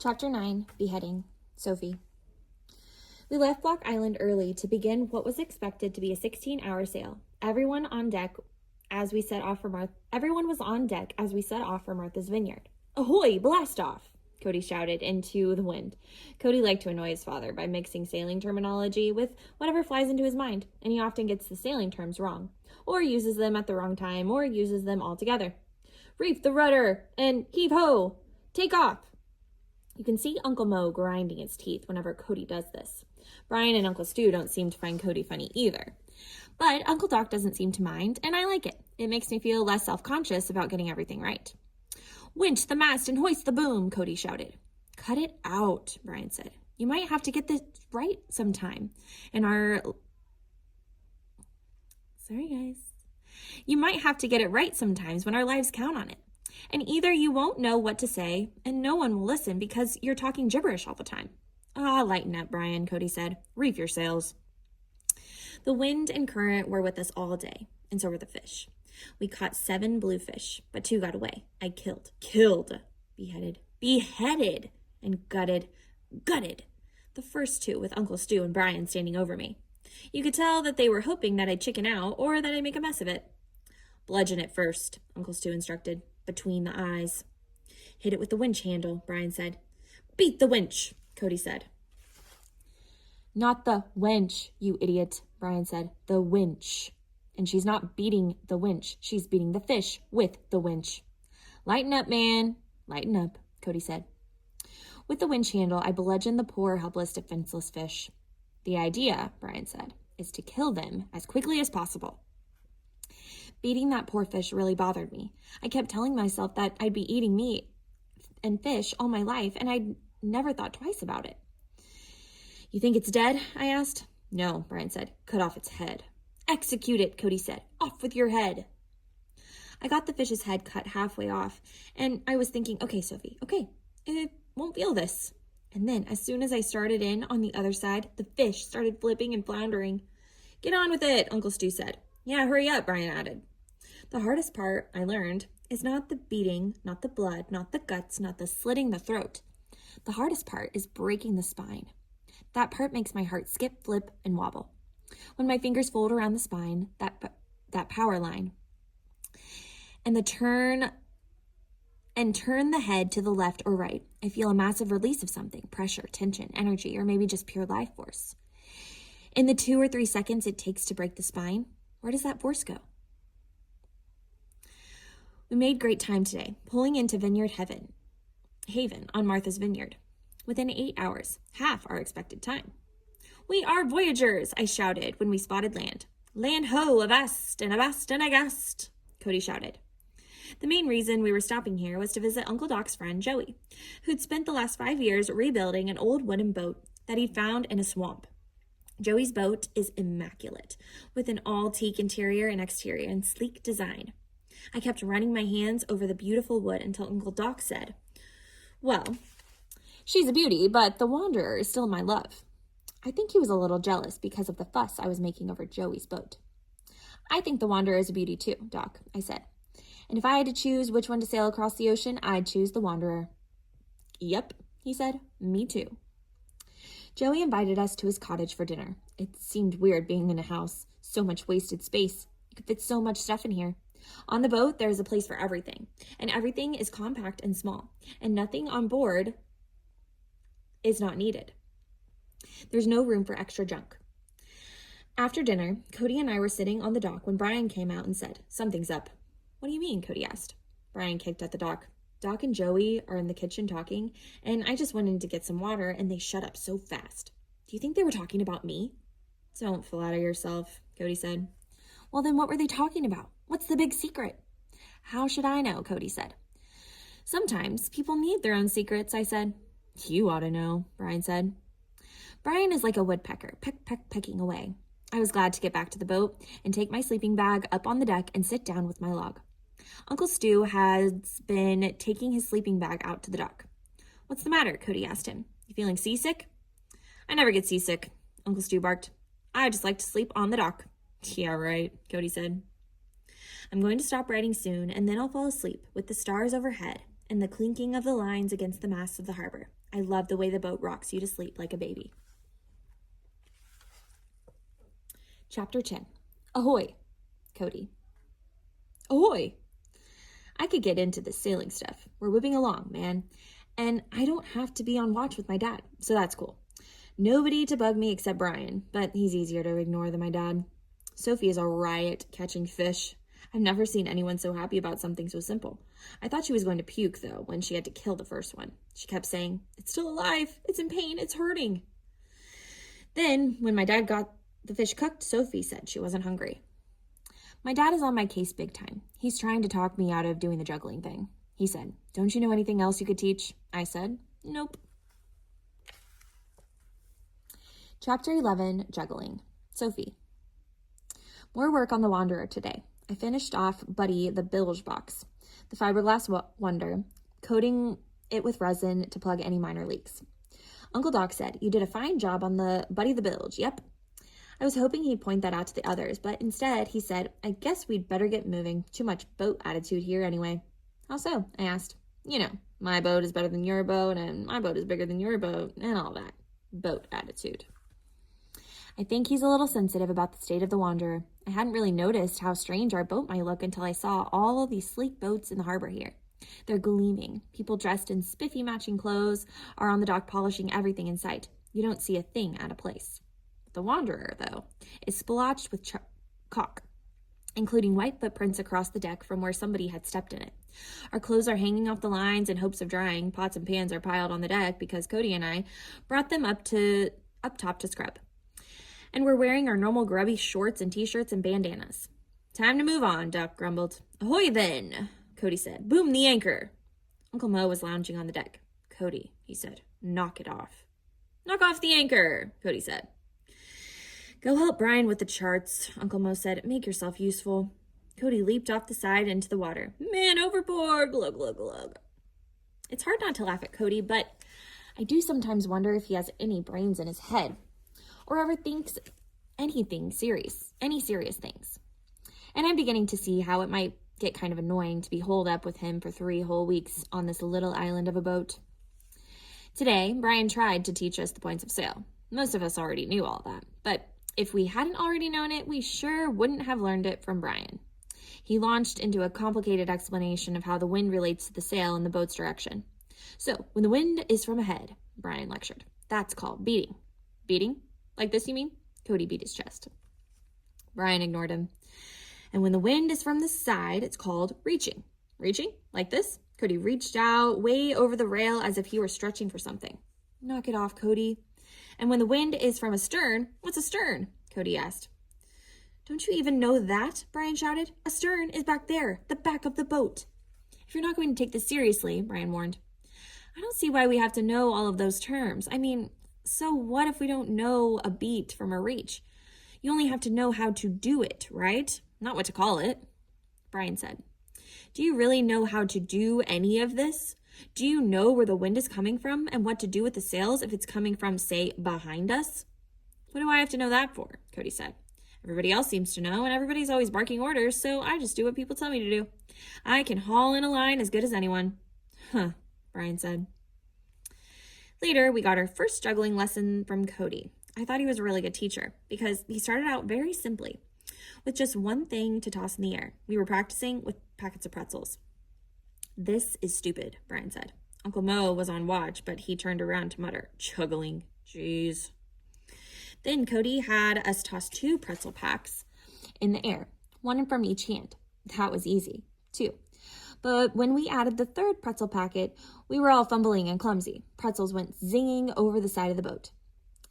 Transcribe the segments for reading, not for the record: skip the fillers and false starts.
Chapter 9, Beheading, Sophie. We left Block Island early to begin what was expected to be a 16-hour sail. Everyone was on deck as we set off for Martha's Vineyard. Ahoy, blast off! Cody shouted into the wind. Cody liked to annoy his father by mixing sailing terminology with whatever flies into his mind, and he often gets the sailing terms wrong, or uses them at the wrong time, or uses them all together. Reef the rudder and heave-ho! Take off! You can see Uncle Mo grinding his teeth whenever Cody does this. Brian and Uncle Stu don't seem to find Cody funny either. But Uncle Doc doesn't seem to mind, and I like it. It makes me feel less self-conscious about getting everything right. Winch the mast and hoist the boom, Cody shouted. Cut it out, Brian said. You might have to get this right sometime. You might have to get it right sometimes when our lives count on it. And either you won't know what to say, and no one will listen because you're talking gibberish all the time. Lighten up, Brian, Cody said. Reef your sails. The wind and current were with us all day, and so were the fish. We caught 7 bluefish, but 2 got away. I killed, beheaded, and gutted. The first 2 with Uncle Stu and Brian standing over me. You could tell that they were hoping that I'd chicken out or that I'd make a mess of it. Bludgeon it first, Uncle Stu instructed. Between the eyes. Hit it with the winch handle, Brian said. Beat the winch, Cody said. Not the wench, you idiot, Brian said. The winch. And she's not beating the winch. She's beating the fish with the winch. Lighten up, man. Lighten up, Cody said. With the winch handle, I bludgeoned the poor, helpless, defenseless fish. The idea, Brian said, is to kill them as quickly as possible. Beating that poor fish really bothered me. I kept telling myself that I'd be eating meat and fish all my life, and I'd never thought twice about it. You think it's dead? I asked. No, Brian said. Cut off its head. Execute it, Cody said. Off with your head. I got the fish's head cut halfway off, and I was thinking, okay, Sophie, okay, it won't feel this. And then, as soon as I started in on the other side, the fish started flipping and floundering. Get on with it, Uncle Stu said. Yeah, hurry up, Brian added. The hardest part, I learned, is not the beating, not the blood, not the guts, not the slitting the throat. The hardest part is breaking the spine. That part makes my heart skip, flip, and wobble. When my fingers fold around the spine, that power line, and turn the head to the left or right, I feel a massive release of something, pressure, tension, energy, or maybe just pure life force. In the 2 or 3 seconds it takes to break the spine, where does that force go? We made great time today, pulling into Vineyard Haven on Martha's Vineyard. Within 8 hours, half our expected time. We are voyagers, I shouted when we spotted land. Land ho, avast and agast, Cody shouted. The main reason we were stopping here was to visit Uncle Doc's friend Joey, who'd spent the last 5 years rebuilding an old wooden boat that he'd found in a swamp. Joey's boat is immaculate, with an all-teak interior and exterior and sleek design. I kept running my hands over the beautiful wood until Uncle Doc said, well, she's a beauty, but the Wanderer is still my love. I think he was a little jealous because of the fuss I was making over Joey's boat. I think the Wanderer is a beauty too, Doc, I said. And if I had to choose which one to sail across the ocean, I'd choose the Wanderer. Yep, he said, me too. Joey invited us to his cottage for dinner. It seemed weird being in a house, so much wasted space. You could fit so much stuff in here. On the boat, there is a place for everything, and everything is compact and small, and nothing on board is not needed. There's no room for extra junk. After dinner, Cody and I were sitting on the dock when Brian came out and said, something's up. What do you mean? Cody asked. Brian kicked at the dock. Doc and Joey are in the kitchen talking, and I just went in to get some water, and they shut up so fast. Do you think they were talking about me? Don't flatter yourself, Cody said. Well, then what were they talking about? What's the big secret? How should I know? Cody said. Sometimes people need their own secrets, I said. You ought to know, Brian said. Brian is like a woodpecker, pecking away. I was glad to get back to the boat and take my sleeping bag up on the deck and sit down with my log. Uncle Stu has been taking his sleeping bag out to the dock. What's the matter? Cody asked him. You feeling seasick? I never get seasick, Uncle Stu barked. I just like to sleep on the dock. Yeah, right, Cody said. I'm going to stop writing soon, and then I'll fall asleep with the stars overhead and the clinking of the lines against the masts of the harbor. I love the way the boat rocks you to sleep like a baby. Chapter 10. Ahoy, Cody. Ahoy! I could get into this sailing stuff. We're whipping along, man. And I don't have to be on watch with my dad, so that's cool. Nobody to bug me except Brian, but he's easier to ignore than my dad. Sophie is a riot catching fish. I've never seen anyone so happy about something so simple. I thought she was going to puke, though, when she had to kill the first one. She kept saying, "It's still alive. It's in pain. It's hurting." Then, when my dad got the fish cooked, Sophie said she wasn't hungry. My dad is on my case big time. He's trying to talk me out of doing the juggling thing. He said, "Don't you know anything else you could teach?" I said, "Nope." Chapter 11, Juggling. Sophie. More work on the Wanderer today. I finished off Buddy the bilge box, the fiberglass wonder, coating it with resin to plug any minor leaks. Uncle Doc said, "You did a fine job on the Buddy the bilge, yep." I was hoping he'd point that out to the others, but instead he said, "I guess we'd better get moving. Too much boat attitude here anyway." "How so?" I asked. "You know, my boat is better than your boat, and my boat is bigger than your boat, and all that. Boat attitude." I think he's a little sensitive about the state of the Wanderer. I hadn't really noticed how strange our boat might look until I saw all of these sleek boats in the harbor here. They're gleaming. People dressed in spiffy matching clothes are on the dock polishing everything in sight. You don't see a thing out of place. The Wanderer, though, is splotched with caulk, including white footprints across the deck from where somebody had stepped in it. Our clothes are hanging off the lines in hopes of drying. Pots and pans are piled on the deck because Cody and I brought them up top to scrub. And we're wearing our normal grubby shorts and t-shirts and bandanas. "Time to move on," Duck grumbled. "Ahoy then," Cody said. "Boom the anchor." Uncle Mo was lounging on the deck. "Cody," he said, "knock it off." "Knock off the anchor," Cody said. "Go help Brian with the charts," Uncle Mo said. "Make yourself useful." Cody leaped off the side into the water. "Man overboard, glug, glug, glug." It's hard not to laugh at Cody, but I do sometimes wonder if he has any brains in his head or ever thinks any serious things. And I'm beginning to see how it might get kind of annoying to be holed up with him for 3 whole weeks on this little island of a boat. Today, Brian tried to teach us the points of sail. Most of us already knew all that, but if we hadn't already known it, we sure wouldn't have learned it from Brian. He launched into a complicated explanation of how the wind relates to the sail in the boat's direction. "So, when the wind is from ahead," Brian lectured, "that's called beating." "Beating? Like this, you mean?" Cody beat his chest. Brian ignored him. "And when the wind is from the side, it's called reaching." "Reaching? Like this?" Cody reached out way over the rail as if he were stretching for something. "Knock it off, Cody." "And when the wind is from astern, what's astern?" Cody asked. "Don't you even know that?" Brian shouted. "Astern is back there, the back of the boat." "If you're not going to take this seriously," Brian warned. "I don't see why we have to know all of those terms. I mean, so what if we don't know a beat from a reach? You only have to know how to do it, right? Not what to call it." Brian said, "Do you really know how to do any of this? Do you know where the wind is coming from and what to do with the sails if it's coming from, say, behind us?" "What do I have to know that for?" Cody said. "Everybody else seems to know, and everybody's always barking orders, so I just do what people tell me to do. I can haul in a line as good as anyone." "Huh," Brian said. Later, we got our first juggling lesson from Cody. I thought he was a really good teacher because he started out very simply, with just one thing to toss in the air. We were practicing with packets of pretzels. "This is stupid," Brian said. Uncle Mo was on watch, but he turned around to mutter, "Juggling, jeez." Then Cody had us toss 2 pretzel packs in the air, one from each hand. That was easy, too. But when we added the 3rd pretzel packet, we were all fumbling and clumsy. Pretzels went zinging over the side of the boat.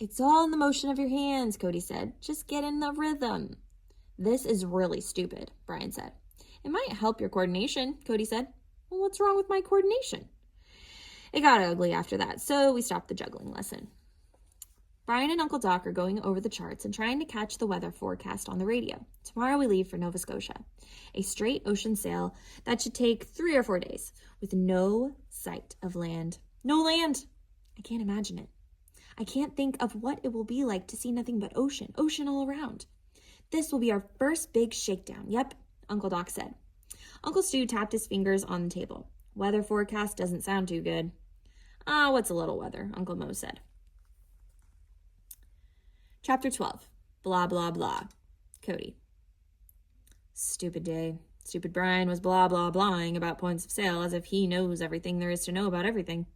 "It's all in the motion of your hands," Cody said. "Just get in the rhythm." "This is really stupid," Brian said. "It might help your coordination," Cody said. "Well, what's wrong with my coordination?" It got ugly after that, so we stopped the juggling lesson. Brian and Uncle Doc are going over the charts and trying to catch the weather forecast on the radio. Tomorrow we leave for Nova Scotia, a straight ocean sail that should take 3 or 4 days, with no sight of land. No land! I can't imagine it. I can't think of what it will be like to see nothing but ocean all around. "This will be our first big shakedown." "Yep," Uncle Doc said. Uncle Stu tapped his fingers on the table. Weather forecast doesn't sound too good. Ah, what's a little weather? Uncle Mo said. Chapter 12. Blah, blah, blah. Cody. Stupid day. Stupid Brian was blah, blah, blahing about points of sale as if he knows everything there is to know about everything.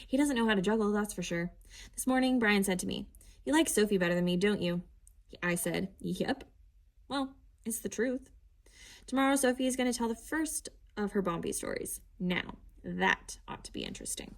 He doesn't know how to juggle, that's for sure. This morning, Brian said to me, "You like Sophie better than me, don't you?" I said, "Yep." Well, it's the truth. Tomorrow, Sophie is going to tell the first of her Bombi stories. Now, that ought to be interesting.